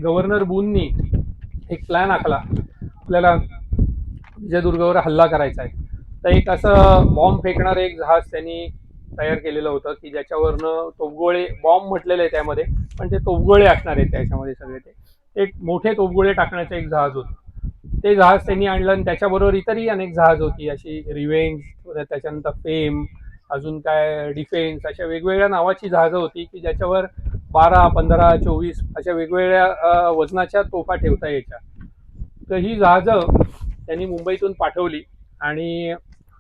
Governor बूननी एक plan आखला, आपल्याला विजयदुर्गावर हल्ला करायचा आहे. तर एक असं बॉम्ब फेकणारं एक जहाज त्यांनी तयार केलेलं होतं की ज्याच्यावरनं तोफगोळे बॉम्ब म्हटलेले आहे त्यामध्ये, पण ते तोफगोळे असणार आहेत त्याच्यामध्ये सगळे. ते एक मोठे तोफगोळे टाकण्याचं एक जहाज होतं. ते जहाज त्यांनी आणलं आणि त्याच्याबरोबर इतरही अनेक जहाज होती, अशी रिवेंज, त्याच्यानंतर फेम, अजून काय डिफेन्स, अशा वेगवेगळ्या नावाची जहाजं होती की ज्याच्यावर 12, 15, 24 अशा वेगवेगळ्या वजनाच्या तोफा ठेवता यायच्या. तर ही जहाजं त्यांनी मुंबईतून पाठवली आणि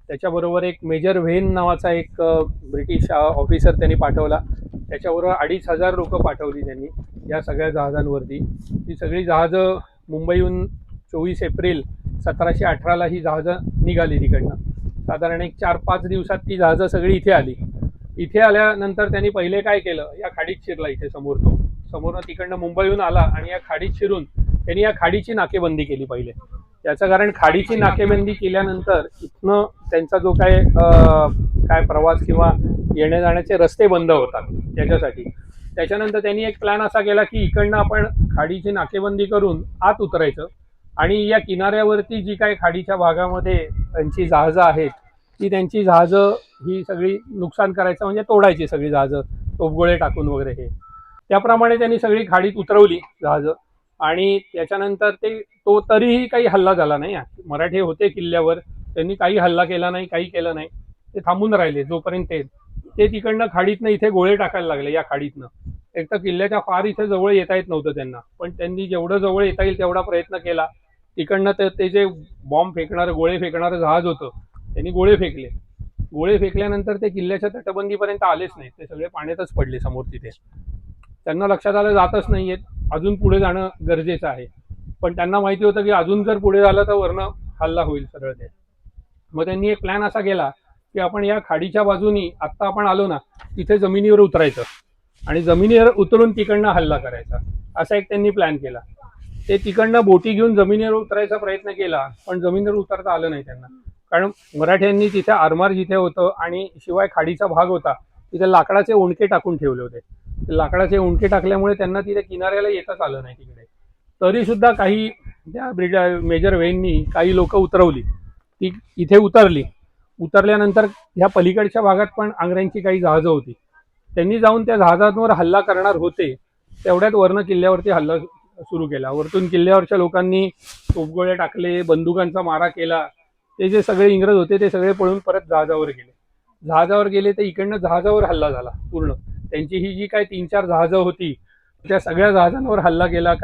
त्याच्याबरोबर एक मेजर व्हेन नावाचा एक ब्रिटिश ऑफिसर त्यांनी पाठवला. त्याच्याबरोबर 2,500 लोकं पाठवली त्यांनी या सगळ्या जहाजांवरती. ही सगळी जहाजं मुंबईहून 24 एप्रिल 1718ला ही जहाजं निघाली तिकडनं. साधारण एक 4-5 दिवसात ती जहाजं सगळी इथे आली. इथे आल्यानंतर त्यांनी पहिले काय केलं, या खाडीत शिरला. इथे समोरनं तिकडनं मुंबईहून आला आणि या खाडीत शिरून त्यांनी या खाडीची नाकेबंदी केली पहिले. याचं कारण खाडीची नाकेबंदी केल्यानंतर इथनं त्यांचा जो काय प्रवास किंवा येण्या जाण्याचे रस्ते बंद होतात त्याच्यासाठी. त्याच्यानंतर त्यांनी एक प्लॅन असा केला की इकडनं आपण खाडीची नाकेबंदी करून आत उतरायचं आणि या किनाऱ्यावरती जी काही खाडीच्या भागामध्ये त्यांची जहाजं आहेत ती त्यांची जहाजं ही सगळी नुकसान करायचं, म्हणजे तोडायची सगळी जहाजं तोफगोळे टाकून वगैरे. हे त्याप्रमाणे त्यांनी सगळी खाडीत उतरवली जहाजं. आणि त्याच्यानंतर तो तरीही काही हल्ला झाला नाही. मराठे होते किल्ल्यावर, त्यांनी काही हल्ला केला नाही, काही केलं नाही. ते थांबून राहिले जोपर्यंत ते तिकडनं खाडीतनं इथे गोळे टाकायला लागले. या खाडीतनं एक तर किल्ल्याच्या फार इथे जवळ येता येत नव्हतं त्यांना, पण त्यांनी जेवढं जवळ येता येईल तेवढा प्रयत्न केला. तिकडनं ते जे बॉम्ब फेकणारं, गोळे फेकणारं जहाज होतं, त्यांनी गोळे फेकले. गोळे फेकल्यानंतर ते किल्ल्याच्या तटबंदीपर्यंत आलेच नाही, ते सगळे पाण्यातच पडले समोर तिथे. त्यांना लक्षात आलं जातच नाहीयेत, अजून पुढे जाणं गरजेचं आहे. पण त्यांना माहिती होतं की अजून जर पुढे झालं तर वरनं हल्ला होईल सरळ ते. मग त्यांनी एक प्लॅन असा केला की आपण या खाडीच्या बाजूनी आत्ता आपण आलो ना, तिथे जमिनीवर उतरायचं आणि जमिनीवर उतरून तिकडनं हल्ला करायचा, असा एक त्यांनी प्लॅन केला. ते तिकडनं बोटी घेऊन जमिनीवर उतरायचा प्रयत्न केला, पण जमिनीवर उतरता आलं नाही त्यांना. कारण मराठ्यांनी तिथे आरमार जिथे होतं आणि शिवाय खाडीचा भाग होता तिथे लाकडाचे ओंडके टाकून ठेवले होते. लाकडाचे ओंडके टाकल्यामुळे त्यांना तिथे किनाऱ्याला येताच आलं नाही तिकडे. तरी सुद्धा काही त्या मेजर वेननी काही लोक उतरवली, ती इथे उतरली. उतरल्यानंतर ह्या पलीकडच्या भागात पण आंग्र्यांची काही जहाजं होती. त्यांनी जाऊन त्या जहाजांवर हल्ला करणार होते, तेवढ्यात वरनं किल्ल्यावरती हल्ला सुरू केला. वरतून किल्ल्यावरच्या लोकांनी तोफगोळे टाकले, बंदुकांचा मारा केला. ते जे सगळे इंग्रज होते ते सगळे पळून परत जहाजावर गेले. तर इकडनं जहाजावर हल्ला झाला पूर्ण. त्यांची ही जी काय 3-4 जहाजं होती त्या सगळ्या जहाजांवर हल्ला केला.